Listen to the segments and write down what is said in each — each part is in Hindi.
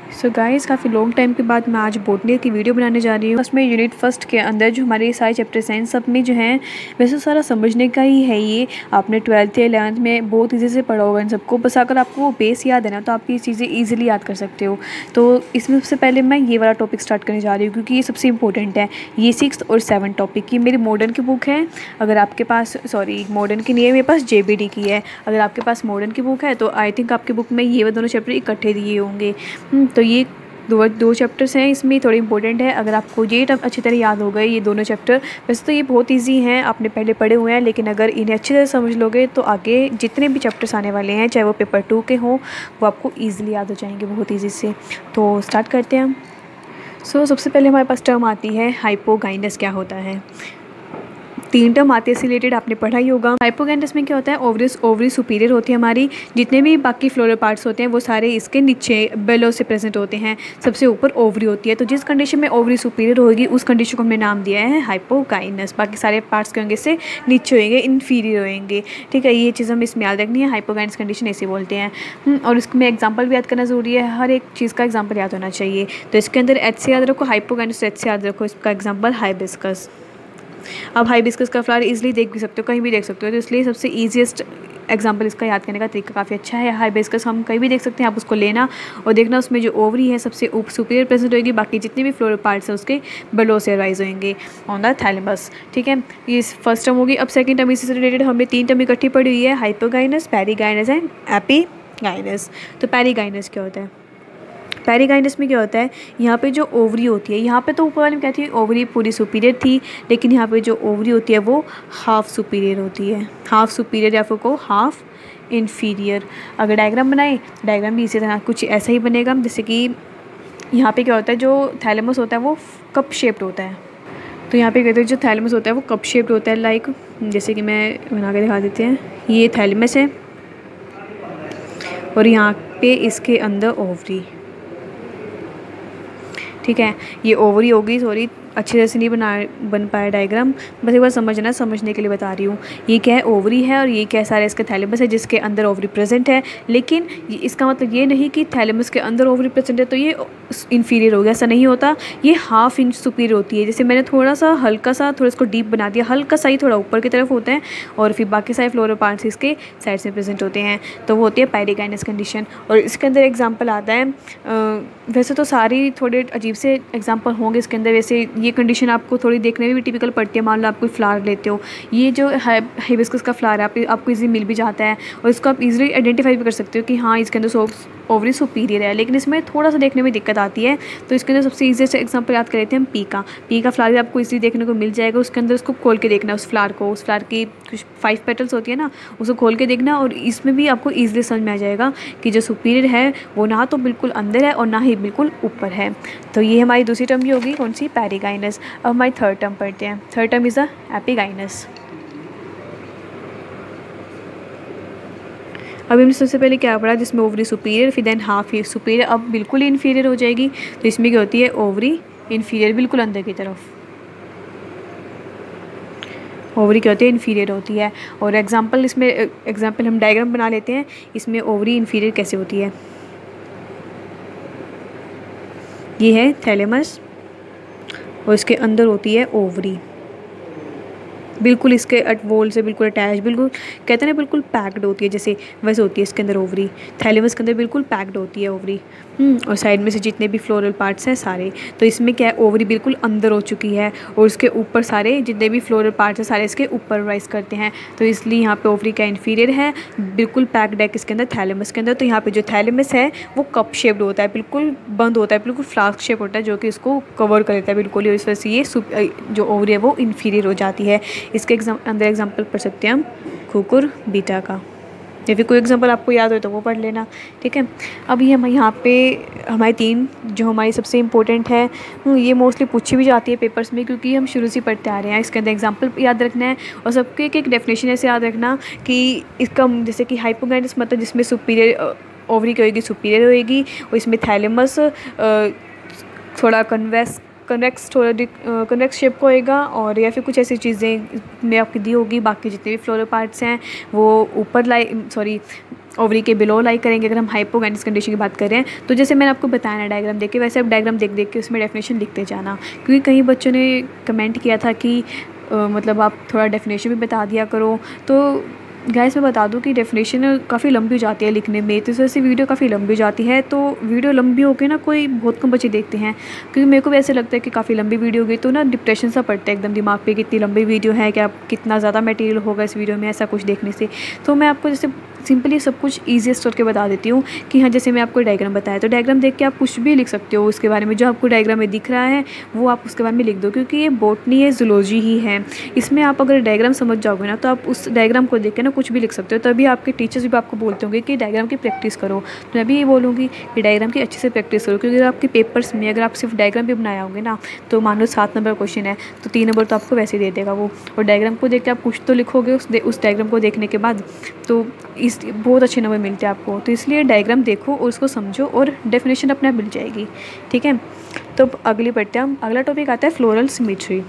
सो गाइस, काफ़ी लॉन्ग टाइम के बाद मैं आज बॉटनी की वीडियो बनाने जा रही हूँ। उसमें यूनिट फर्स्ट के अंदर जो हमारे सारे चैप्टर्स हैं सब में जो हैं वैसे सारा समझने का ही है। ये आपने 12th या 11th में बहुत ईजी से पढ़ा होगा इन सबको। बस अगर आपको वो बेस याद है ना तो आप ये चीज़ें ईजिली याद कर सकते हो। तो इसमें सबसे पहले मैं ये वाला टॉपिक स्टार्ट करने जा रही हूँ क्योंकि ये सबसे इंपॉर्टेंट है। ये 6th और 7th टॉपिक की मेरी मॉडर्न की बुक है। अगर आपके पास मॉडर्न की नहीं है, मेरे पास JBD की है। अगर आपके पास मॉडर्न की बुक है तो आई थिंक आपकी बुक में ये दोनों चैप्टर इकट्ठे दिए होंगे। तो ये दो चैप्टर्स हैं, इसमें थोड़े इंपॉर्टेंट है। अगर आपको ये अच्छी तरह याद हो गए ये दोनों चैप्टर, वैसे तो ये बहुत इजी हैं, आपने पहले पढ़े हुए हैं, लेकिन अगर इन्हें अच्छी तरह समझ लोगे तो आगे जितने भी चैप्टर्स आने वाले हैं चाहे वो पेपर 2 के हों वो आपको ईजिली याद हो जाएंगे बहुत ईजी से। तो स्टार्ट करते हैं हम। सबसे पहले हमारे पास टर्म आती है हाइपोगाइनस। क्या होता है? 3 टर्म आते हैं, इससे रिलेटेड आपने पढ़ा ही होगा। हाइपोगाइनस में क्या होता है? ओवरी सुपीरियर होती है हमारी। जितने भी बाकी फ्लोरल पार्ट्स होते हैं वो सारे इसके नीचे बेलो से प्रेजेंट होते हैं। सबसे ऊपर ओवरी होती है। तो जिस कंडीशन में ओवरी सुपीरियर होगी उस कंडीशन को हमने नाम दिया है हाइपोगाइनस। बाकी सारे पार्ट्स के होंगे इससे नीचे होंगे, इन्फीरियर होंगे। ठीक है, ये चीज़ हमें इसमें याद रखनी है। हाइपोगाइनस कंडीशन ऐसे बोलते हैं। और इसमें एग्जाम्पल भी याद करना ज़रूरी है। हर एक चीज़ का एग्जाम्पल याद होना चाहिए। तो इसके अंदर एच से याद रखो, हाइपोगाइनस एच से याद रखो। इसका एग्जाम्पल हाइबिस्कस। अब हाइबिस्कस का फ्लावर इजीली देख भी सकते हो, कहीं भी देख सकते हो, तो इसलिए सबसे ईजीएस्ट एग्जाम्पल इसका याद करने का तरीका काफ़ी अच्छा है। हाइबिस्कस हम कहीं भी देख सकते हैं, आप उसको लेना और देखना उसमें जो ओवरी है सबसे सुपीरियर प्रेजेंट होगी, बाकी जितने भी फ्लोरल पार्ट्स हैं उसके बेलो से राइज होंगे ऑन द थैलेमस। ठीक है, ये फर्स्ट टर्म होगी। अब सेकंड टर्म इसी से रिलेटेड हमने 3 टर्म इकट्ठी पढ़ी हुई है, हाइपोगाइनस, पेरिगाइनस एंड एपिगाइनस। तो पेरिगाइनस क्या होता है? पेरिगाइनस में क्या होता है? यहाँ पे जो ओवरी होती है, यहाँ पे तो ऊपर वाली में क्या थी, ओवरी पूरी सुपीरियर थी, लेकिन यहाँ पे जो ओवरी होती है वो हाफ सुपीरियर होती है। हाफ सुपीरियर या फिर को हाफ इन्फीरियर। अगर डायग्राम बनाए तो डायग्राम भी इसी तरह कुछ ऐसा ही बनेगा। जैसे कि यहाँ पे क्या होता है, जो थैलेमस होता है वो कप शेप्ड होता है। तो यहाँ पे कहते हैं जो थैलेमस होता है वो कप शेप्ड होता है। लाइक जैसे कि मैं बना के दिखा देते हैं, ये थैलेमस है और यहाँ पे इसके अंदर ओवरी। ठीक है, ये ओवरी होगी। सॉरी, अच्छी तरह से नहीं बन पाया डायग्राम, बस एक बार समझना, समझने के लिए बता रही हूँ। ये क्या है? ओवरी है और ये क्या है? सारा इसका थैलेमस है जिसके अंदर ओवरी प्रेजेंट है। लेकिन इसका मतलब ये नहीं कि थैलेमस के अंदर ओवरी प्रेजेंट है तो ये इन्फीरियर हो गया, ऐसा नहीं होता। ये हाफ इंच सुपीरियर होती है। जैसे मैंने थोड़ा सा हल्का सा थोड़ा इसको डीप बना दिया, हल्का सा ही थोड़ा ऊपर की तरफ होता है और फिर बाकी सारे फ्लोरल पार्ट्स इसके साइड से प्रेजेंट होते हैं। तो वो होती है पेरिगाइनस कंडीशन। और इसके अंदर एग्जाम्पल आता है, वैसे तो सारी थोड़े अजीब से एग्जाम्पल होंगे इसके अंदर। वैसे ये कंडीशन आपको थोड़ी देखने में भी टिपिकल पड़ती है। मान लो आप कोई फ्लावर लेते हो, ये जो हाइबिस्कस का फ्लावर है आपको इजीली मिल भी जाता है और इसको आप इजीली आइडेंटिफाई भी कर सकते हो कि हाँ इसके अंदर ओवरी सुपीरियर है। लेकिन इसमें थोड़ा सा देखने में दिक्कत आती है। तो इसके अंदर सबसे ईजीएस्ट एग्जाम्पल याद कर लेते हैं हम पी का फ्लावर भी आपको इजीली देखने को मिल जाएगा। उसके अंदर उसको खोल के देखना, उस फ्लावर को, उस फ्लावर की कुछ 5 पेटल्स होती है ना, उसको खोल के देखना और इसमें भी आपको ईजिली समझ में आ जाएगा कि जो सुपीरियर है वो ना तो बिल्कुल अंदर है और ना ही बिल्कुल ऊपर है। तो ये हमारी दूसरी टर्म भी होगी, कौन सी? पेरिगाइनस। अब हमारी थर्ड टर्म पढ़ते हैं। Third term is the epigynous. अभी हमने सबसे पहले क्या पढ़ा, जिसमें ओवरी सुपीरियर, फिर देन हाफ ही सुपीरियर, अब बिल्कुल ही इन्फीरियर हो जाएगी। तो इसमें क्या होती है? ओवरी इन्फीरियर, बिल्कुल अंदर की तरफ। ओवरी क्या होती है? इन्फीरियर होती है। और एग्जाम्पल हम डायग्राम बना लेते हैं। इसमें ओवरी इन्फीरियर कैसे होती है? ये है थैलेमस और इसके अंदर होती है ओवरी, बिल्कुल इसके वॉल से बिल्कुल अटैच, बिल्कुल कहते हैं ना बिल्कुल पैक्ड होती है, जैसे वैसे होती है इसके अंदर ओवरी। थैलेमस के अंदर बिल्कुल पैक्ड होती है ओवरी। और साइड में से जितने भी फ्लोरल पार्ट्स हैं सारे। तो इसमें क्या है? ओवरी बिल्कुल अंदर हो चुकी है और उसके ऊपर सारे जितने भी फ्लोरल पार्ट्स हैं सारे इसके ऊपर राइज करते हैं। तो इसलिए यहाँ पे ओवरी का इन्फीरियर है, बिल्कुल पैक्ड है किसके अंदर? थैलेमस के अंदर। तो यहाँ पे जो थैलेमस है वो कप शेप्ड होता है, बिल्कुल बंद होता है, बिल्कुल फ्लास्क शेप होता है जो कि इसको कवर कर लेता है बिल्कुल ही। इस वजह से ये जो ओवरी है वो इन्फीरियर हो जाती है। इसके अंदर एग्जाम्पल पढ़ सकते हैं हम कुकुर बीटा का, या फिर कोई एग्जांपल आपको याद हो तो वो पढ़ लेना। ठीक है, अब ये हम यहाँ पे हमारी 3 जो हमारी सबसे इम्पोर्टेंट है, ये मोस्टली पूछी भी जाती है पेपर्स में क्योंकि हम शुरू से पढ़ते आ रहे हैं। इसके अंदर एग्जांपल याद रखना है और सबके एक डेफिनेशन ऐसे याद रखना कि इसका जैसे कि हाइपोगाइनस मतलब जिसमें सुपीरियर ओवरी क्या होगी? सुपीरियर होएगी और इसमें थैलेमस थोड़ा कन्वेक्स शेप को होएगा और या फिर कुछ ऐसी चीज़ें में आपकी दी होगी। बाकी जितने भी फ्लोरल पार्ट्स हैं वो ऊपर ओवरी के बिलो लाई करेंगे अगर हम हाइपोगाइनेस कंडीशन की बात कर रहे हैं। तो जैसे मैंने आपको बताया ना डायग्राम देख के, वैसे आप डायग्राम देख देख के उसमें डेफिनेशन लिखते जाना, क्योंकि कई बच्चों ने कमेंट किया था कि मतलब आप थोड़ा डेफिनेशन भी बता दिया करो। तो गाइस मैं बता दूं कि डेफिनेशन काफ़ी लंबी हो जाती है लिखने में, तो इस वजह से वीडियो काफ़ी लंबी हो जाती है। तो वीडियो लंबी हो के ना कोई बहुत कम बच्चे देखते हैं, क्योंकि मेरे को भी ऐसे लगता है कि काफ़ी लंबी वीडियो हो गई तो ना डिप्रेशन सा पड़ता है एकदम दिमाग पे, कितनी लंबी वीडियो है, क्या कितना ज़्यादा मटेरियल होगा इस वीडियो में, ऐसा कुछ देखने से। तो मैं आपको जैसे सिंपली सब कुछ ईजीएस्ट करके बता देती हूँ कि हाँ, जैसे मैं आपको डायग्राम बताया, तो डायग्राम देख के आप कुछ भी लिख सकते हो उसके बारे में, जो आपको डायग्राम में दिख रहा है वो आप उसके बारे में लिख दो, क्योंकि ये बॉटनी है, जूलॉजी ही है। इसमें आप अगर डायग्राम समझ जाओगे ना तो आप उस डायग्राम को देख के ना कुछ भी लिख सकते हो। तभी आपके टीचर्स भी आपको बोलते होंगे कि डायग्राम की प्रैक्टिस करो। तो मैं भी ये बोलूँगी कि डायग्राम की अच्छे से प्रैक्टिस करो, क्योंकि अगर आपके पेपर्स में अगर आप सिर्फ डायग्राम भी बनाया होगे ना, तो मान लो 7 नंबर क्वेश्चन है तो 3 नंबर तो आपको वैसे ही दे देगा वो। और डायग्राम को देख के आप कुछ तो लिखोगे उस डायग्राम को देखने के बाद, तो इस बहुत अच्छे नंबर मिलते हैं आपको। तो इसलिए डायग्राम देखो और उसको समझो और डेफिनेशन अपने आप मिल जाएगी, ठीक है। तो अगली पढ़ते हैं हम। अगला टॉपिक आता है फ्लोरल सिमेट्री।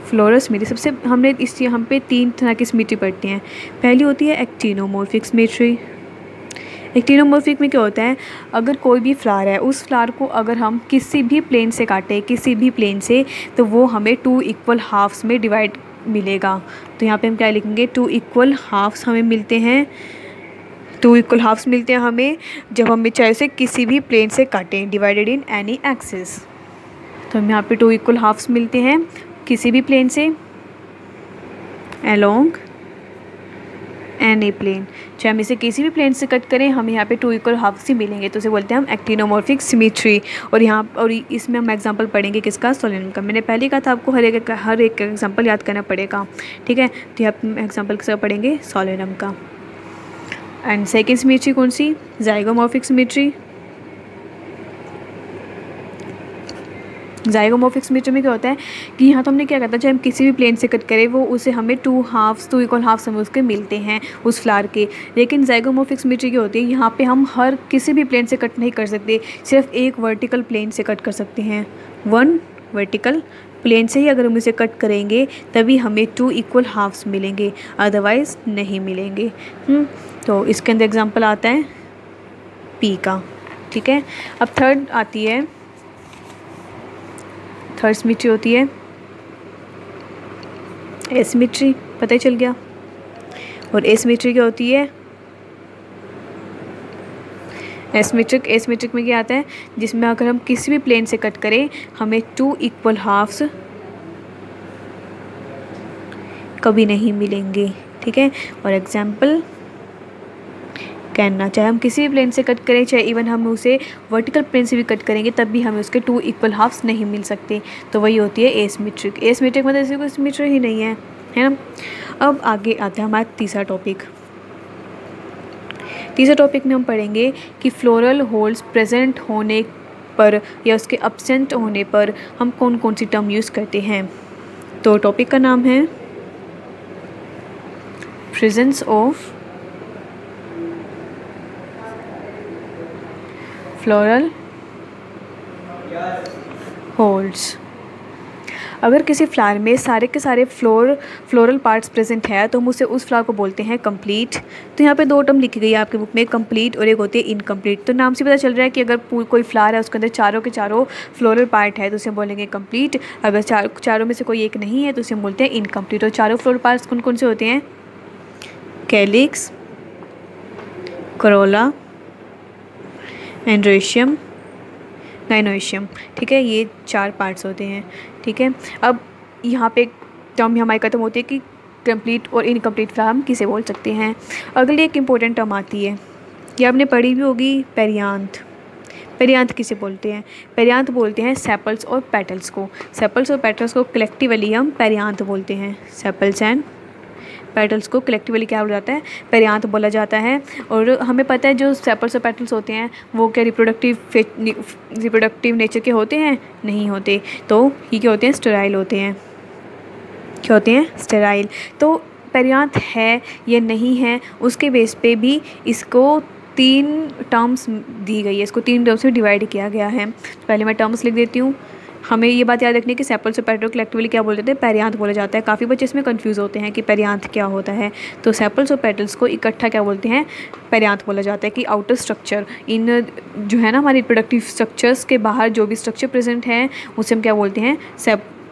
फ्लोरल सिमेट्री सबसे हमने हम पे 3 तरह की सिमेट्री पढ़ती हैं। पहली होती है एक्टिनोमॉर्फिक सिमेट्री। एक्टिनोमॉर्फिक में क्या होता है, अगर कोई भी फ्लावर है, उस फ्लावर को अगर हम किसी भी प्लेन से काटें, किसी भी प्लेन से, तो वो हमें 2 इक्वल हाफ्स में डिवाइड मिलेगा। तो यहाँ पे हम क्या लिखेंगे, 2 इक्वल हाफ्स हमें मिलते हैं, 2 इक्वल हाफ्स मिलते हैं हमें जब हम चाहे उसे किसी भी प्लेन से काटें, डिवाइडेड इन एनी एक्सिस। तो हम यहाँ पे 2 इक्वल हाफ्स मिलते हैं किसी भी प्लेन से अलोंग एनी प्लेन, चाहे हम इसे किसी भी प्लेन से कट करें, हमें यहाँ पे 2 इक्वल हाफ्स ही मिलेंगे। तो उसे बोलते हैं हम एक्टिनोमॉर्फिक सिमेट्री। और इसमें हम एग्जांपल पढ़ेंगे किसका, सोलेनम का। मैंने पहले कहा था आपको हर एक एग्जांपल याद करना पड़ेगा, ठीक है। तो यहाँ एग्जांपल किसका पढ़ेंगे, सोलेनम का। एंड सेकेंड सिमेट्री कौन सी, जाइगोमॉर्फिक सिमेट्री। जाइगोमॉर्फिक सिमेट्री में क्या होता है कि यहाँ तो हमने क्या कहता है, जब हम किसी भी प्लेन से कट करें वो उसे हमें 2 इक्वल हाफ्स हमें उसके मिलते हैं उस फ्लावर के। लेकिन जाइगोमॉर्फिक सिमेट्री क्या होती है, यहाँ पे हम हर किसी भी प्लेन से कट नहीं कर सकते, सिर्फ एक वर्टिकल प्लेन से कट कर सकते हैं। 1 वर्टिकल प्लेन से ही अगर हम इसे कट करेंगे तभी हमें 2 इक्वल हाफ्स मिलेंगे, अदरवाइज़ नहीं मिलेंगे। तो इसके अंदर एग्जाम्पल आता है पी का, ठीक है। अब थर्ड आती है, थर्ड सिमेट्री होती है एसिमेट्री, पता ही चल गया। और एसिमेट्री क्या होती है, एसिमेट्रिक में क्या आता है, जिसमें अगर हम किसी भी प्लेन से कट करें हमें 2 इक्वल हाफ्स कभी नहीं मिलेंगे, ठीक है। और एग्जाम्पल कहना, चाहे हम किसी भी प्लेन से कट करें, चाहे इवन हम उसे वर्टिकल प्लेन से भी कट करेंगे, तब भी हमें उसके 2 इक्वल हाफ्स नहीं मिल सकते। तो वही होती है एसिमेट्रिक। एसिमेट्रिक मतलब ऐसे कोई सिमेट्री ही नहीं है ना। अब आगे आता है हमारा तीसरा टॉपिक। तीसरे टॉपिक में हम पढ़ेंगे कि फ्लोरल होल्स प्रेजेंट होने पर या उसके एब्सेंट होने पर हम कौन कौन सी टर्म यूज़ करते हैं। तो टॉपिक का नाम है प्रेजेंस ऑफ फ्लोरल होल्स। अगर किसी फ्लावर में सारे के सारे फ्लोरल पार्ट्स प्रेजेंट है तो हम उसे उस फ्लावर को बोलते हैं कंप्लीट। तो यहाँ पे 2 टर्म लिखी गई है आपके बुक में, कंप्लीट और एक होती है इनकम्प्लीट। तो नाम से पता चल रहा है कि अगर कोई फ्लावर है उसके अंदर चारों के चारों फ्लोरल पार्ट है तो उसे हम बोलेंगे कंप्लीट। अगर चारों में से कोई एक नहीं है तो उसे हम बोलते हैं इनकम्प्लीट। और चारों फ्लोरल पार्ट्स कौन कौन से होते हैं, कैलिक्स, करोला, एंड्रोशियम, गाइनोशियम, ठीक है। ये 4 पार्ट्स होते हैं, ठीक है। अब यहाँ पे एक टर्म हमारी खत्म होती है कि कंप्लीट और इनकम्प्लीट फ्लावर हम किसे बोल सकते हैं। अगली एक इम्पोर्टेंट टर्म आती है, ये आपने पढ़ी भी होगी, पेरियांथ। पेरियांथ किसे बोलते हैं, पेरियांथ बोलते हैं सेपल्स और पेटल्स को। सेपल्स और पेटल्स को कलेक्टिवली हम पेरियांथ बोलते हैं। सेपल्स एंड पेटल्स को कलेक्टिवली क्या बोला जाता है, पेरियांथ बोला जाता है। और हमें पता है जो सेपल्स और पेटल्स होते हैं वो क्या रिप्रोडक्टिव नेचर के होते हैं, नहीं होते। तो ये क्या होते हैं, स्टेराइल होते हैं। क्या होते हैं, स्टेराइल। तो पेरियांथ है या नहीं है उसके बेस पे भी इसको 3 टर्म्स दी गई है, इसको 3 टर्म्स में डिवाइड किया गया है। पहले मैं टर्म्स लिख देती हूँ, हमें ये बात याद रखनी है कि सेपल्स और पेटल कलेक्टिवली क्या बोल देते हैं, पेरियांथ बोला जाता है। काफ़ी बच्चे इसमें कंफ्यूज होते हैं कि पेरियांथ क्या होता है। तो सेपल्स और पेटल्स को इकट्ठा क्या बोलते हैं, पेरियांथ बोला जाता है। कि आउटर स्ट्रक्चर इन जो है ना हमारी रिप्रोडक्टिव स्ट्रक्चर्स के बाहर जो भी स्ट्रक्चर प्रेजेंट है उसे हम क्या बोलते हैं,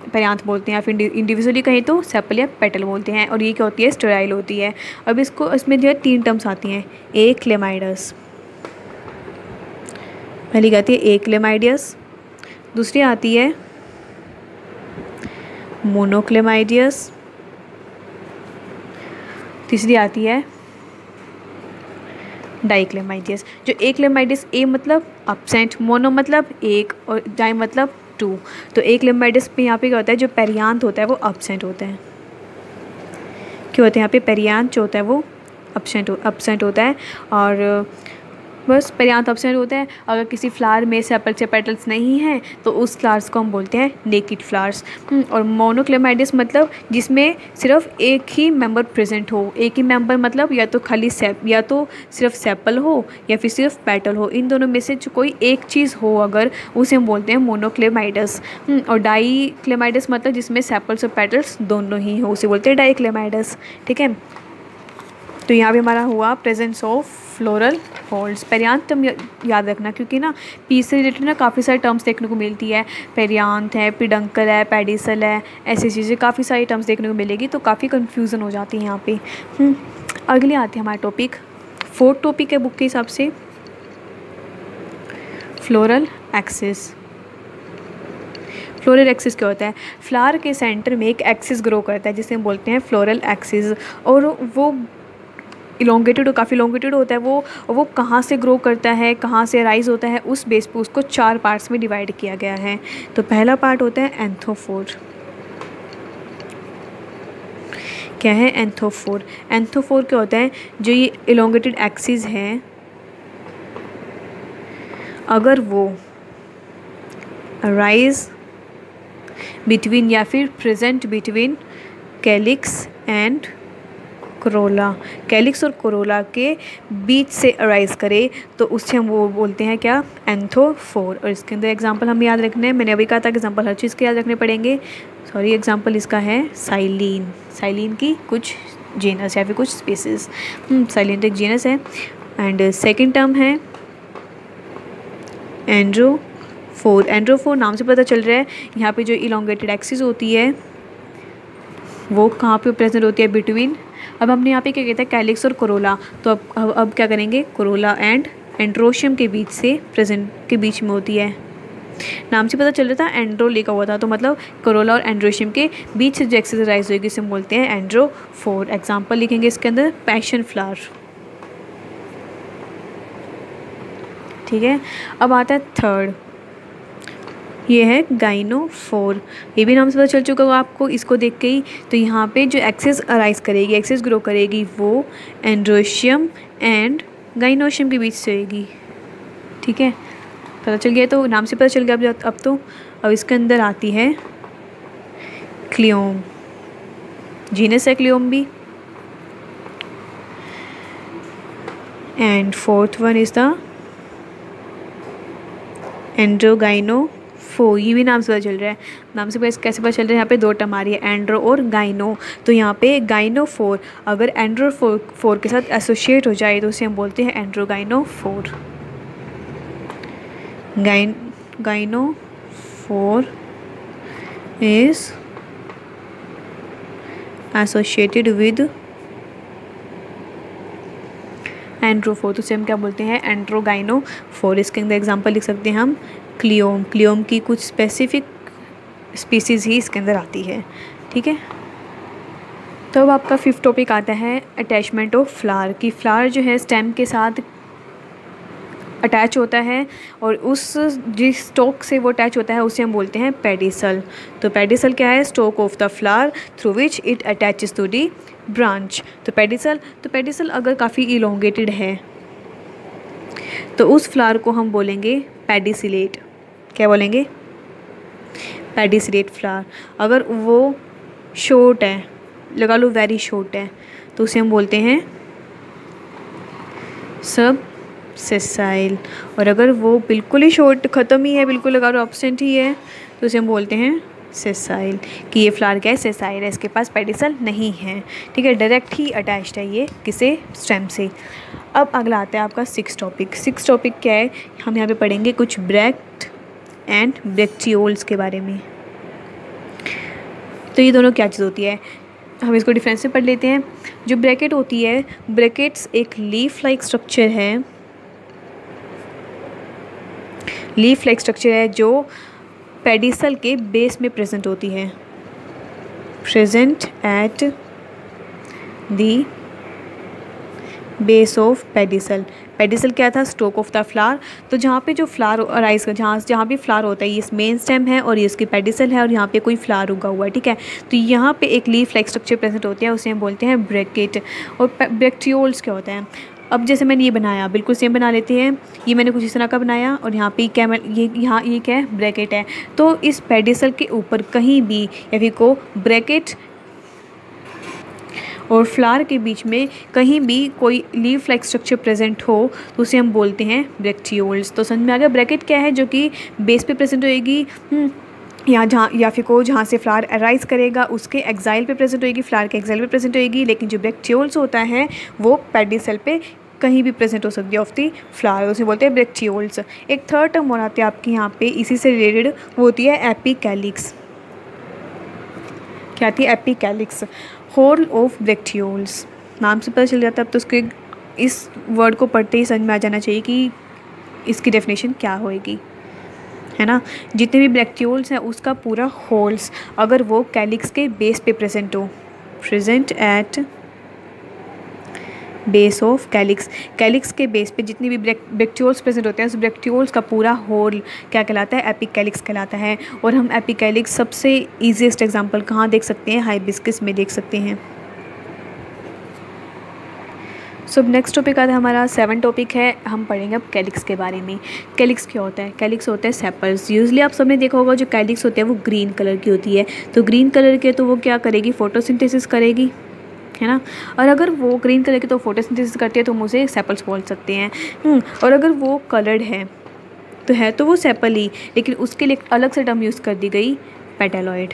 पेरियांथ बोलते हैं। या फिर इंडिविजुअली कहीं तो सेपल या पेटल बोलते हैं। और ये क्या होती है, स्टेराइल होती है। अब इसमें जो है 3 टर्म्स आती हैं। एक क्लेमाइडस, पहली आती है एक क्लेमाइडियस, दूसरी आती है मोनोक्लेमाइडियस, तीसरी आती है डाइक्लेमाइडियस। जो एक क्लेमाइडियस, ए मतलब एब्सेंट, मोनो मतलब एक और डाई मतलब 2। तो एक क्लेमाइडियस में यहाँ पे क्या होता है, जो पेरियांथ होता है वो एब्सेंट होता है। क्या होता है यहाँ पे, पेरियांथ जो होता है वो एब्सेंट होता है। और बस पेरियांथ एब्सेंट होता है। अगर किसी फ्लावर में सेपल्स या पेटल्स नहीं हैं तो उस फ्लावर्स को हम बोलते हैं नेकेड फ्लावर्स। और मोनोक्लेमाइडियस मतलब जिसमें सिर्फ एक ही मेंबर प्रेजेंट हो। एक ही मेंबर मतलब या तो खाली या तो सिर्फ सेपल हो या फिर सिर्फ पेटल हो। इन दोनों में से जो कोई एक चीज़ हो अगर, उसे हम बोलते हैं मोनोक्लेमाइडस। और डाइक्लेमाइडस मतलब जिसमें सेपल्स और पेटल्स दोनों ही हो, उसे बोलते हैं डाइक्लेमाइडस। ठीक है, तो यहाँ भी हमारा हुआ presence of floral holds. Perianth term याद रखना, क्योंकि ना पीस से रिलेटेड ना काफ़ी सारी टर्म्स देखने को मिलती है। पेरियांथ है, पिडंकल है, पेडिसल है, ऐसी चीज़ें काफ़ी सारी टर्म्स देखने को मिलेगी। तो काफ़ी कन्फ्यूज़न हो जाती है यहाँ पे। अगली आती है हमारा टॉपिक, 4th टॉपिक है बुक के हिसाब से, फ्लोरल एक्सिस। फ्लोरल एक्सिस क्या होता है, फ्लावर के सेंटर में एक एक्सिस ग्रो करता है जिसे हम बोलते हैं फ्लोरल एक्सिस। और वो इलोंगेटेड और काफ़ी इलोंगेटेड होता है। वो कहाँ से ग्रो करता है, कहाँ से राइज होता है, उस बेस पे उसको 4 पार्ट्स में डिवाइड किया गया है। तो पहला पार्ट होता है एंथोफोर। क्या है, एंथोफोर। एंथोफोर क्या होता है, जो ये इलोंगेटेड एक्सिस है अगर वो राइज बिटवीन या फिर present between calyx and Corolla, calyx और कोरोला के बीच से अराइज करे तो उससे हम वो बोलते हैं क्या, एंथोफोर। और इसके अंदर एग्जांपल हम याद रखने हैं, मैंने अभी कहा था एग्जांपल हर चीज़ के याद रखने पड़ेंगे। सॉरी, एग्जांपल इसका है साइलिन। साइलिन की कुछ जीनस या फिर कुछ स्पीसीज। साइलिन तो एक जीनस है। एंड सेकेंड टर्म है एंड्रोफोर। एंड्रोफोर नाम से पता चल रहा है यहाँ पे जो इलोंगेटेड एक्सिस होती है वो कहाँ पे प्रेजेंट होती है, बिटवीन। अब हमने यहाँ पे क्या कहते हैं, कैलिक्स और कोरोला। तो अब क्या करेंगे, कोरोला एंड एंड्रोशियम के बीच से, प्रेजेंट के बीच में होती है। नाम से पता चल रहा था एंड्रो लिखा हुआ था, तो मतलब कोरोला और एंड्रोशियम के बीच से जो एक्सरसाइज होगी उसे हम बोलते हैं एंड्रोफोर। एग्जाम्पल लिखेंगे इसके अंदर, पैशन फ्लावर। ठीक है, अब आता है थर्ड, ये है गाइनोफोर। ये भी नाम से पता चल चुका होगा आपको इसको देख के ही। तो यहाँ पे जो एक्सेस अराइज करेगी, एक्सेस ग्रो करेगी, वो एंड्रोशियम एंड गाइनोशियम के बीच से होगी। ठीक है, पता चल गया, तो नाम से पता चल गया अब तो। अब इसके अंदर आती है क्लियोम, जीनस है क्लियोम भी। And fourth one is the androgynophore. ये भी नाम से पता चल रहा है। नाम से कैसे पता चल रहा है, यहाँ पे 2 टर्म आ रही है, एंड्रो और गाइनो। तो यहाँ पे गाइनोफोर अगर एंड्रोफोर के साथ एसोसिएट हो जाए तो उसे हम बोलते हैं एंड्रोगाइनोफोर। गाइनोफोर इज एसोसिएटेड विद एंड्रोफोर, तो उसे हम क्या बोलते हैं, एंड्रोगाइनोफोर। इसके अंदर एग्जांपल लिख सकते हैं हम, क्लियोम। क्लियोम की कुछ स्पेसिफिक स्पीसीज़ ही इसके अंदर आती है। ठीक है, तो अब आपका 5th टॉपिक आता है अटैचमेंट ऑफ फ्लावर। की फ्लावर जो है स्टेम के साथ अटैच होता है और उस जिस स्टोक से वो अटैच होता है उसे हम बोलते हैं पेडिसल। तो पेडिसल क्या है, stalk of the flower through which it attaches to the branch. तो पेडिसल अगर काफ़ी इलोंगेटेड है तो उस फ्लावर को हम बोलेंगे पेडिसिलेट। क्या बोलेंगे, पेडिसिलेट फ्लावर। अगर वो शॉर्ट है, लगा लो वेरी शॉर्ट है, तो उसे हम बोलते हैं सब सेसाइल। और अगर वो बिल्कुल ही शॉर्ट ख़त्म ही है, बिल्कुल अगर ऑब्सेंट ही है, तो उसे हम बोलते हैं सेसाइल, कि ये फ्लावर क्या है, सेसाइल है, इसके पास पेडिसल नहीं है। ठीक है, डायरेक्ट ही अटैच्ड है ये किसे, स्टेम से। अब अगला आता है आपका सिक्स टॉपिक क्या है, हम यहाँ पे पढ़ेंगे कुछ ब्रैक्ट एंड ब्रैक्टियोल्स के बारे में। तो ये दोनों क्या चीज़ होती है, हम इसको डिफरेंस से पढ़ लेते हैं। जो ब्रैकेट होती है, ब्रैकेट्स एक लीफ लाइक स्ट्रक्चर है, जो पेडिसल के बेस में प्रेजेंट होती है, present at the base of pedicel. Pedicel क्या था, स्टोक ऑफ द फ्लावर। तो जहाँ पे जो फ्लावर अराइज कर, जहाँ भी फ्लावर होता है, ये मेन स्टेम है और ये इसकी पेडिसल है और यहाँ पे कोई फ्लावर उगा हुआ है। ठीक है, तो यहाँ पे एक लीफ लाइक स्ट्रक्चर प्रेजेंट होती है, उसे हम बोलते हैं ब्रैकेट। और ब्रैक्टियोल्स क्या होता है, अब जैसे मैंने ये बनाया, बिल्कुल सेम बना लेते हैं। ये मैंने कुछ इस तरह का बनाया और यहाँ पे क्या, यहाँ ये क्या है, ब्रैकेट है। तो इस पेडिसल के ऊपर कहीं भी या फिर को ब्रैकेट और फ्लावर के बीच में कहीं भी कोई लीफ लाइक स्ट्रक्चर प्रेजेंट हो, तो उसे हम बोलते हैं ब्रैक्टियोल्स। तो समझ में आ गया, ब्रैकेट क्या है, जो कि बेस पे प्रेजेंट होएगी, या फिर को जहाँ से फ्लावर अराइज करेगा उसके एक्साइल पे प्रेजेंट होएगी, फ्लावर के एक्साइल पे प्रेजेंट होएगी। लेकिन जो ब्रैक्टियोल्स होता है वो पेडिसल पे कहीं भी प्रेजेंट हो सकती है ऑफ दी फ्लावर, उसे बोलते हैं ब्रैक्टियोल्स। एक थर्ड टर्म और आती है आपकी यहाँ पे इसी से रिलेटेड, वो होती है एपिकैलिक्स। क्या आती है, एपिकैलिक्स, होल ऑफ ब्रैक्टियोल्स। नाम से पता चल जाता है, अब तो उसके इस वर्ड को पढ़ते ही समझ में आ जाना चाहिए कि इसकी डेफिनेशन क्या होएगी, है ना। जितने भी ब्रैक्टियोल्स हैं उसका पूरा होल्स, अगर वो कैलिक्स के बेस पे प्रेजेंट हो, present at base of calyx के बेस पे जितनी भी ब्रैक्टियोल्स प्रेजेंट होते हैं, उस ब्रैक्टियोल्स का पूरा होल क्या कहलाता है, एपिकैलिक्स कहलाता है। और हम एपिकैलिक्स सबसे ईजीएस्ट एग्जांपल कहाँ देख सकते हैं, हाइबिस्कस में देख सकते हैं। सो नेक्स्ट टॉपिक आता है हमारा 7 टॉपिक है, हम पढ़ेंगे अब कैलिक्स के बारे में। कैलिक्स क्या होता है, कैलिक्स होता है सेपल्स। यूजुअली आप सबने देखा होगा जो कैलिक्स होते हैं वो ग्रीन कलर की होती है। तो ग्रीन कलर के तो वो क्या करेगी, फोटोसिंथेसिस करेगी, है ना। और अगर वो ग्रीन कलर की तो फोटोसिंथेसिस करती है तो हम उसे सेपल्स बोल सकते हैं। और अगर वो कलर्ड है तो वो सेपल ही, लेकिन उसके लिए अलग से टर्म यूज़ कर दी गई, पेटेलॉइड।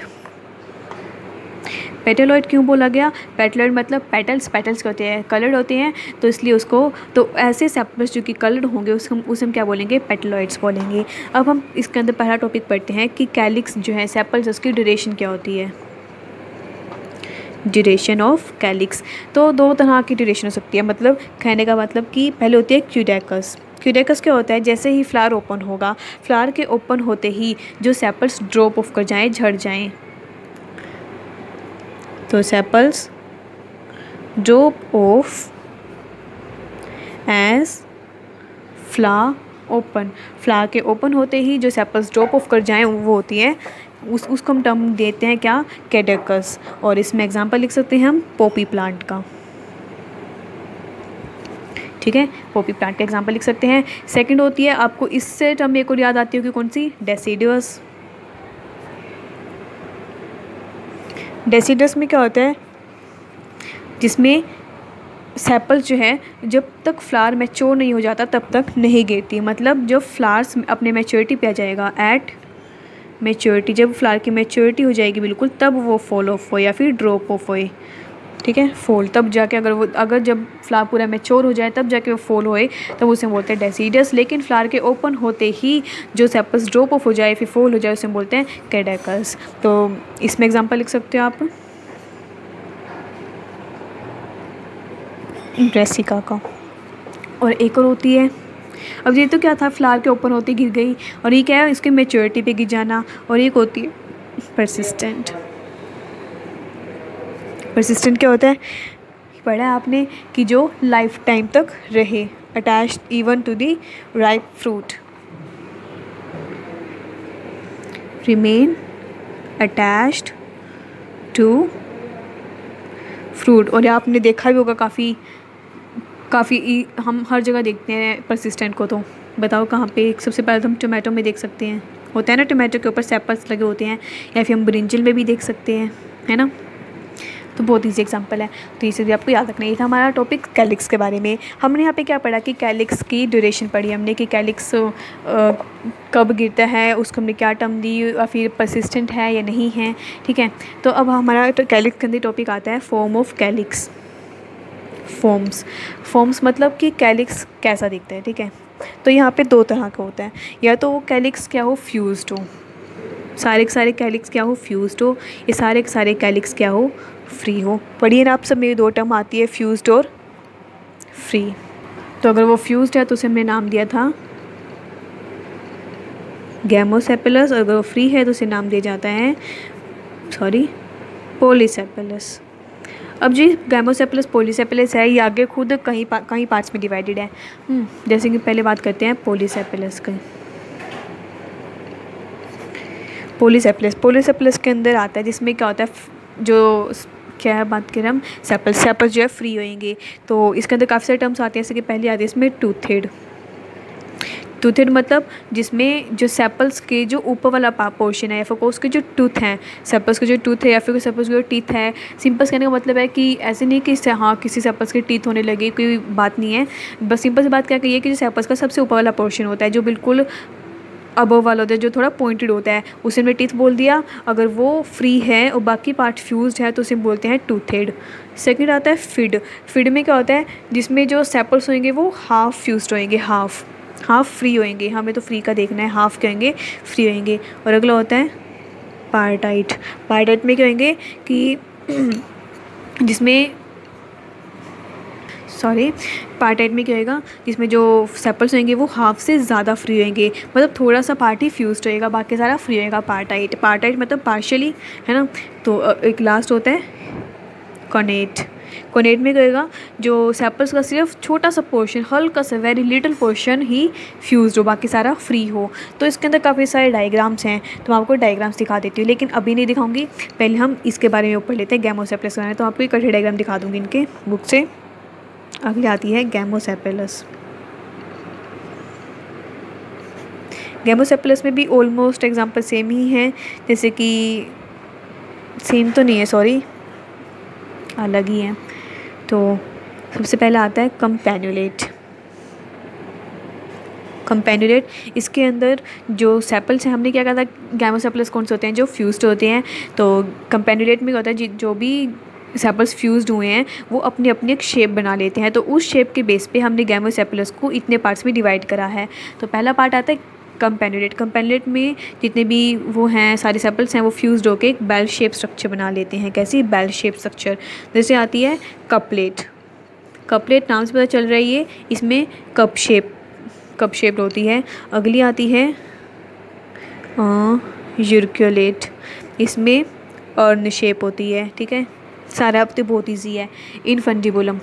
पेटेलॉइड क्यों बोला गया, पेटेलॉइड मतलब पेटल्स होते हैं, कलर्ड होते हैं, तो इसलिए उसको, तो ऐसे सेपल्स जो कि कलर्ड होंगे उसे हम क्या बोलेंगे, पेटेलॉइड्स बोलेंगे। अब हम इसके अंदर पहला टॉपिक पढ़ते हैं कि कैलिक्स जो है सेपल्स, उसकी ड्यूरेशन क्या होती है, ड्यूरेशन ऑफ कैलिक्स। तो 2 तरह की ड्यूरेशन हो सकती है, मतलब कहने का मतलब कि पहले होती है क्यूडेकस। क्यूडेकस क्या होता है, जैसे ही फ्लावर ओपन होगा, फ्लावर के ओपन होते ही जो सेपल्स ड्रॉप ऑफ कर जाएँ, झड़ जाएँ, तो sepals drop off as flower open, flower के ओपन होते ही जो सेपल्स ड्रॉप ऑफ कर जाएँ वो होती है, उसको हम टर्म देते हैं क्या, कैडेकस। और इसमें एग्जांपल लिख सकते हैं हम पॉपी प्लांट का। ठीक है, पॉपी प्लांट का एग्जांपल लिख सकते हैं। सेकंड होती है, आपको इससे टर्म एक और याद आती होगी, कौन सी, डेसिडुअस। डेसिडस में क्या होता है, जिसमें सेपल्स जो है जब तक फ्लावर मैच्योर नहीं हो जाता तब तक नहीं गिरती, मतलब जब फ्लावर्स अपने मैच्योरिटी पे आ जाएगा, एट मैच्योरिटी, जब फ्लावर की मैच्योरिटी हो जाएगी बिल्कुल, तब वो फॉल ऑफ हो या फिर ड्रॉप ऑफ होए। ठीक है, फॉल तब जाके, अगर जब फ्लावर पूरा मैच्योर हो जाए तब जाके वो फॉल होए, तब उसे बोलते हैं डेसिडस। लेकिन फ्लावर के ओपन होते ही जो सेपल्स ड्रॉप ऑफ हो जाए फिर फॉल हो जाए, उसे बोलते हैं कैडेकस। तो इसमें एग्जांपल लिख सकते हो आप ब्रेसिका का। और एक और होती है, अब ये तो क्या था, फ्लावर के ओपन होते गिर गई, और ये क्या है, इसके मैच्योरिटी पे गिर जाना। और एक होती है परसिस्टेंट। परसिस्टेंट क्या होता है, पढ़ा है आपने कि जो लाइफ टाइम तक रहे, attached even to the ripe fruit, remain attached to fruit. और आपने देखा भी होगा काफ़ी हम हर जगह देखते हैं परसिस्टेंट को, तो बताओ कहाँ पे। सबसे पहले तो हम टोमेटो में देख सकते हैं, होता है ना, टोमेटो के ऊपर सेपल्स लगे होते हैं, या फिर हम ब्रिंजल में भी देख सकते हैं, है ना। तो बहुत ईजी एग्जांपल है, तो इसे भी आपको याद रखना। ये था हमारा टॉपिक कैलिक्स के बारे में। हमने यहाँ पे क्या पढ़ा कि कैलिक्स की ड्यूरेशन पढ़ी हमने कि कैलिक्स कब गिरता है, उसको हमने क्या टर्म दी, या फिर परसिस्टेंट है या नहीं है, ठीक है। तो अब हमारा तो कैलिक्स के अंदर टॉपिक आता है फॉर्म ऑफ कैलिक्स। फॉर्म्स मतलब कि कैलिक्स कैसा दिखता है, ठीक है। तो यहाँ पे दो तरह का होता है, या तो वो कैलिक्स क्या हो, फ्यूज्ड हो, सारे के सारे कैलिक्स क्या हो, फ्यूज्ड हो, ये सारे के सारे कैलिक्स क्या हो, फ्री हो। पढ़िए ना आप सब, मेरी दो टर्म आती है, फ्यूज्ड और फ्री। तो अगर वो फ्यूज्ड है तो उसे हमने नाम दिया था गैमोसेपेलस, और अगर वो फ्री है तो उसे नाम दिया जाता है पॉलीसेपेलस। अब जी गैमोसेपेलस पॉलीसेपेलस है, ये आगे खुद कई पार्ट्स में डिवाइडेड है। जैसे कि पहले बात करते हैं पॉलीसेपेलस की। पॉलीसेपेलस के अंदर आता है जिसमें क्या होता है, जो क्या है बात करें हम, सेपल्स जो है फ्री होंगे। तो इसके अंदर काफ़ी सारे टर्म्स आते हैं, जैसे कि पहले आते हैं इसमें टूथेड मतलब जिसमें जो सेपल्स के जो ऊपर वाला पोर्शन है, या फिर उसके जो टूथ हैं, सेपल्स के जो टूथ है या फिर सेपल्स के जो टीथ है। सिंपल कहने का मतलब है कि ऐसे नहीं कि हाँ किसी सेपल्स के टीथ होने लगे, कोई बात नहीं है। बस सिंपल सी बात क्या कही है कि जो सेपल्स का सबसे ऊपर वाला पोर्शन होता है, जो बिल्कुल अबव वाला होता है, जो थोड़ा पॉइंटेड होता है, उसे हमने टीथ बोल दिया। अगर वो फ्री है और बाकी पार्ट फ्यूज्ड है तो उसे बोलते हैं टूथेड। सेकंड आता है फिड में क्या होता है, जिसमें जो सेपल्स होंगे वो हाफ फ्यूज्ड होंगे, हाफ फ्री होंगे। हमें तो फ्री का देखना है, हाफ क्या होंगे, फ्री होंगे। और अगला होता है पार्टाइट में क्या होंगे कि जिसमें पार्टाइट में क्या होएगा, जिसमें जो सेपल्स होंगे वो हाफ से ज़्यादा फ्री होंगे, मतलब थोड़ा सा पार्ट ही फ्यूज्ड होएगा, बाकी सारा फ्री होएगा। पार्टाइट मतलब पार्शियली, है ना। तो एक लास्ट होता है कोनेट में क्या होएगा, जो सेपल्स का सिर्फ छोटा सा पोर्शन, हल्का सा वेरी लिटिल पोर्शन ही फ्यूज्ड हो, बाकी सारा फ्री हो। तो इसके अंदर काफ़ी सारे डायग्राम्स हैं, तो मैं आपको डायग्राम्स दिखा देती हूँ, लेकिन अभी नहीं दिखाऊंगी, पहले हम इसके बारे में ऊपर लेते हैं गैमोसेपेलस के बारे में। तो आपको एक कठिन डायग्राम दिखा दूँगी इनके बुक से। अगली आती है गैमोसेपेलस में भी ऑलमोस्ट एग्जांपल सेम ही हैं, जैसे कि सेम तो नहीं है, सॉरी अलग ही हैं। तो सबसे पहला आता है कंपेन्यूलेट। इसके अंदर जो सेपल्स हैं, हमने क्या कहा था, गैमोसेपेलस कौन से होते हैं, जो फ्यूज्ड होते हैं। तो कंपेन्यूलेट में क्या होता है, जो भी सेपल्स फ्यूज्ड हुए हैं वो अपनी अपनी एक शेप बना लेते हैं। तो उस शेप के बेस पे हमने गैमोसेपेलस को इतने पार्ट्स में डिवाइड करा है। तो पहला पार्ट आता है कंपेन्यूलेट में जितने भी वो हैं सारे सेपल्स हैं वो फ्यूज्ड होकर एक बेल शेप स्ट्रक्चर बना लेते हैं। कैसी बेल शेप स्ट्रक्चर। जैसे आती है कपलेट नाम से पता चल रही है, इसमें कप शेप होती है। अगली आती है यूरिक्युलेट, इसमें अर्न शेप होती है, ठीक है। सारा अब तो बहुत ईजी है। इनफंडिबुलम,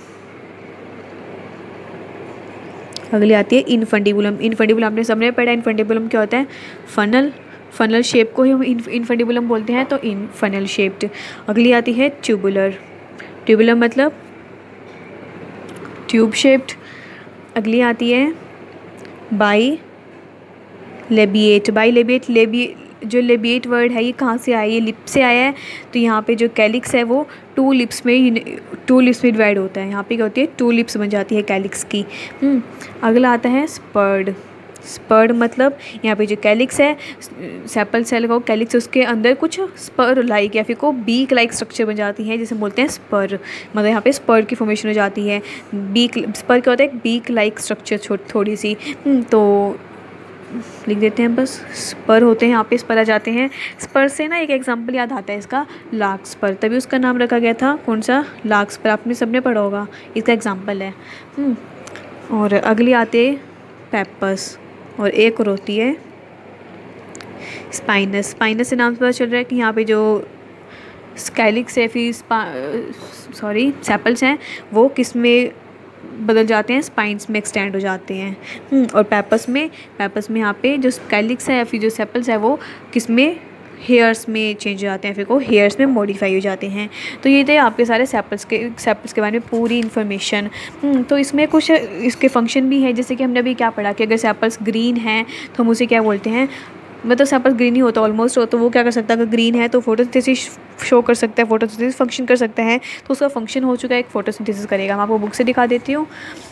अगली आती है इनफंडिबुलम आपने सबने पढ़ा। इनफंडिबुलम क्या होता है, फनल शेप को ही हम इनफंडिबुलम बोलते हैं, तो इन फनल शेप्ड। अगली आती है ट्यूबुलर मतलब ट्यूब शेप्ड। अगली आती है बाइलेबिएट। जो लेबिएट वर्ड है ये कहाँ से आया, ये लिप से आया है। तो यहाँ पे जो कैलिक्स है वो टू लिप्स में डिवाइड होता है। यहाँ पे क्या होती है, 2 लिप्स बन जाती है कैलिक्स की। अगला आता है स्पर्ड मतलब यहाँ पे जो कैलिक्स है, सेपल सेल का कैलिक्स, उसके अंदर कुछ स्पर लाइक या फिर को बीक लाइक स्ट्रक्चर बन जाती है, जिसे बोलते हैं स्पर। मतलब यहाँ पे स्पर की फॉर्मेशन हो जाती है। स्पर क्या होता है, बीक लाइक स्ट्रक्चर थोड़ी सी। तो लिख देते हैं बस, स्पर होते हैं, यहाँ पे स्पर आ जाते हैं। स्पर से ना एक एग्जांपल याद आता है इसका, लार्कस्पर, तभी उसका नाम रखा गया था। कौन सा, लार्कस्पर, आपने सबने पढ़ा होगा, इसका एग्जांपल है। और अगली आते हैं पेपर्स, और एक और होती है स्पाइनस से नाम से पता चल रहा है कि यहाँ पे जो कैलिक्स है फिर सेपल्स हैं वो किस में बदल जाते हैं, स्पाइन्स में एक्सटेंड हो जाते हैं। और पेपर्स में यहाँ पे जो कैलिक्स है या फिर जो सेपल्स है वो किस में, हेयर्स में चेंज हो जाते हैं, फिर को हेयर्स में मॉडिफाई हो जाते हैं। तो ये थे आपके सारे सेपल्स के बारे में पूरी इन्फॉर्मेशन। तो इसमें कुछ इसके फंक्शन भी है, जैसे कि हमने अभी क्या पढ़ा कि अगर सेपल्स ग्रीन हैं तो हम उसे क्या बोलते हैं, मतलब सेपल्स ग्रीन ही होता है ऑलमोस्ट, तो वो क्या कर सकता है, अगर ग्रीन है तो फोटोसिंथेसिस शो कर सकता है, फोटोसिंथेसिस फंक्शन कर सकता है, तो उसका फंक्शन हो चुका है, एक फोटोसिंथेसिस करेगा। मैं आपको बुक से दिखा देती हूँ।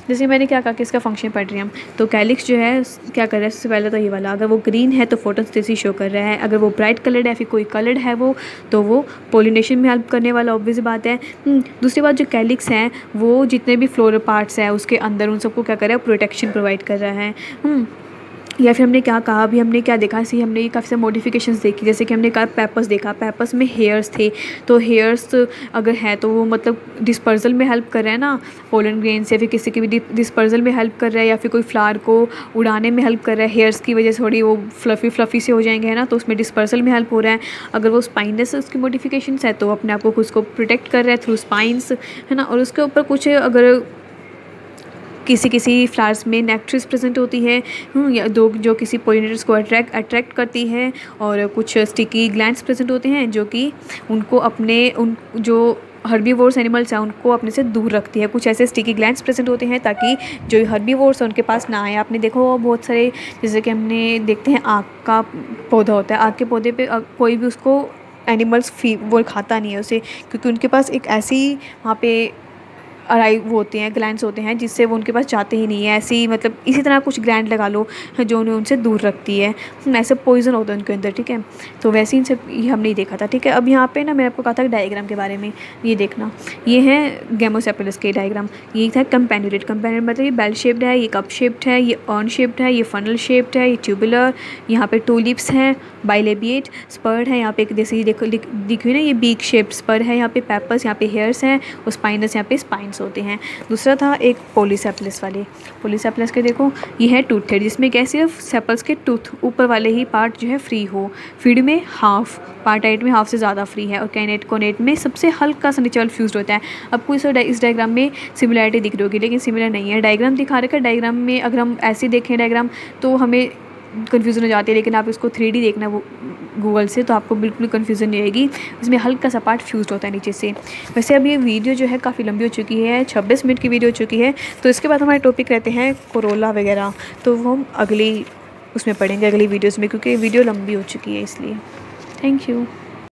जैसे मैंने क्या कहा कि इसका फंक्शन पढ़ रही हम, तो कैलिक्स जो है क्या कर रहा है, सबसे पहले तो ये वाला, अगर वो ग्रीन है तो फोटोसिंथेसिस शो कर रहा है, अगर वो ब्राइट कलर्ड है, फिर कोई कलर्ड है वो, तो वो पोलिनेशन में हेल्प करने वाला, ऑब्वियस बात है। दूसरी बात, जो कैलिक्स हैं वो जितने भी फ्लोरल पार्ट्स हैं उसके अंदर उन सबको क्या कर रहा है, प्रोटेक्शन प्रोवाइड कर रहा है। या फिर हमने क्या कहा, अभी हमने क्या देखा, सी हमने काफ़ी सारे मॉडिफिकेशंस देखी, जैसे कि हमने कहा पेपर्स देखा, पेपर्स में हेयर्स थे, तो हेयर्स अगर है तो वो मतलब डिस्पर्जल में हेल्प कर रहा है ना, पोलन ग्रेन से, फिर किसी की भी डिस्पर्जल में हेल्प कर रहा है, या फिर कोई फ्लावर को उड़ाने में हेल्प कर रहा है, हेयर्स की वजह से थोड़ी वो फ्लफ़ी से हो जाएंगे, है ना, तो उसमें डिस्पर्सल में हेल्प हो रहा है। अगर वो स्पाइनस उसकी मॉडिफिकेशंस है तो अपने आप को खुद को प्रोटेक्ट कर रहा है थ्रू स्पाइंस, है ना। और उसके ऊपर कुछ अगर किसी फ्लावर्स में नेक्ट्रिस प्रेजेंट होती है, या जो किसी पोलिनेटर्स को अट्रैक्ट करती है, और कुछ स्टिकी ग्लैंड्स प्रेजेंट होते हैं जो कि उनको उन जो हर्बीवोर्स एनिमल्स हैं उनको अपने से दूर रखती है। कुछ ऐसे स्टिकी ग्लैंड्स प्रेजेंट होते हैं ताकि जो हर्बीवोर्स हैं उनके पास ना आए। आपने देखो बहुत सारे, जैसे कि हमने देखते हैं आग का पौधा होता है, आग के पौधे पे कोई भी उसको एनिमल्स वो खाता नहीं है उसे, क्योंकि उनके पास एक ऐसी वहाँ पे वो होते हैं, ग्लैंड्स होते हैं जिससे वो उनके पास जाते ही नहीं है। ऐसे ही मतलब इसी तरह कुछ ग्लैंड लगा लो जो उन्हें उनसे दूर रखती है, ऐसे पॉइजन होता है उनके अंदर, ठीक है। तो वैसे ही सब ये हमने देखा था, ठीक है। अब यहाँ पे ना मैंने आपको कहा था डायग्राम के बारे में, ये देखना, ये है गेमोसेफेलस के डायग्राम। ये था कंपेन्यूलेट मतलब ये बेल शेप्ड है, ये कप शेप्ड है, ये अर्न शेप्ड है, ये फनल शेप्ड है, ये ट्यूबुलर, यहाँ पे 2 लिप्स हैं, बाइलेबिएट, स्पर्ड है, यहाँ पे एक जैसे देखो दिख हुई ना, ये बीक शेप्ड स्पर्ड है, यहाँ पे पेपर्स, यहाँ पे हेयर्स हैं, और स्पाइनस, यहाँ पे स्पाइंस होते हैं। दूसरा था एक पोलीसेप्लस वाले, पोलीसेप्लस के देखो ये है टूथ हेड, जिसमें क्या सिर्फ सेपल्स के टूथ ऊपर वाले ही पार्ट जो है फ्री हो, फीड में हाफ, पार्टाइट में हाफ से ज़्यादा फ्री है, और कैनेट कोनेट में सबसे हल्का सा नीचे फ्यूज होता है। आपको इस डायग्राम में सिमिलरिटी दिख रही होगी, लेकिन सिमिलर नहीं है। डायग्राम दिखा रखा है, डायग्राम में अगर हम ऐसे देखें डायग्राम तो हमें कन्फ्यूज़न हो जाती है, लेकिन आप इसको 3D देखना वो गूगल से, तो आपको बिल्कुल कन्फ्यूज़न नहीं होगी। इसमें हल्का सा पार्ट फ्यूज्ड होता है नीचे से। वैसे अब ये वीडियो जो है काफ़ी लंबी हो चुकी है, 26 मिनट की वीडियो हो चुकी है, तो इसके बाद हमारे टॉपिक रहते हैं कोरोला वगैरह, तो वो हम अगली उसमें पढ़ेंगे, अगली वीडियोज़ में, क्योंकि वीडियो लंबी हो चुकी है इसलिए। Thank you.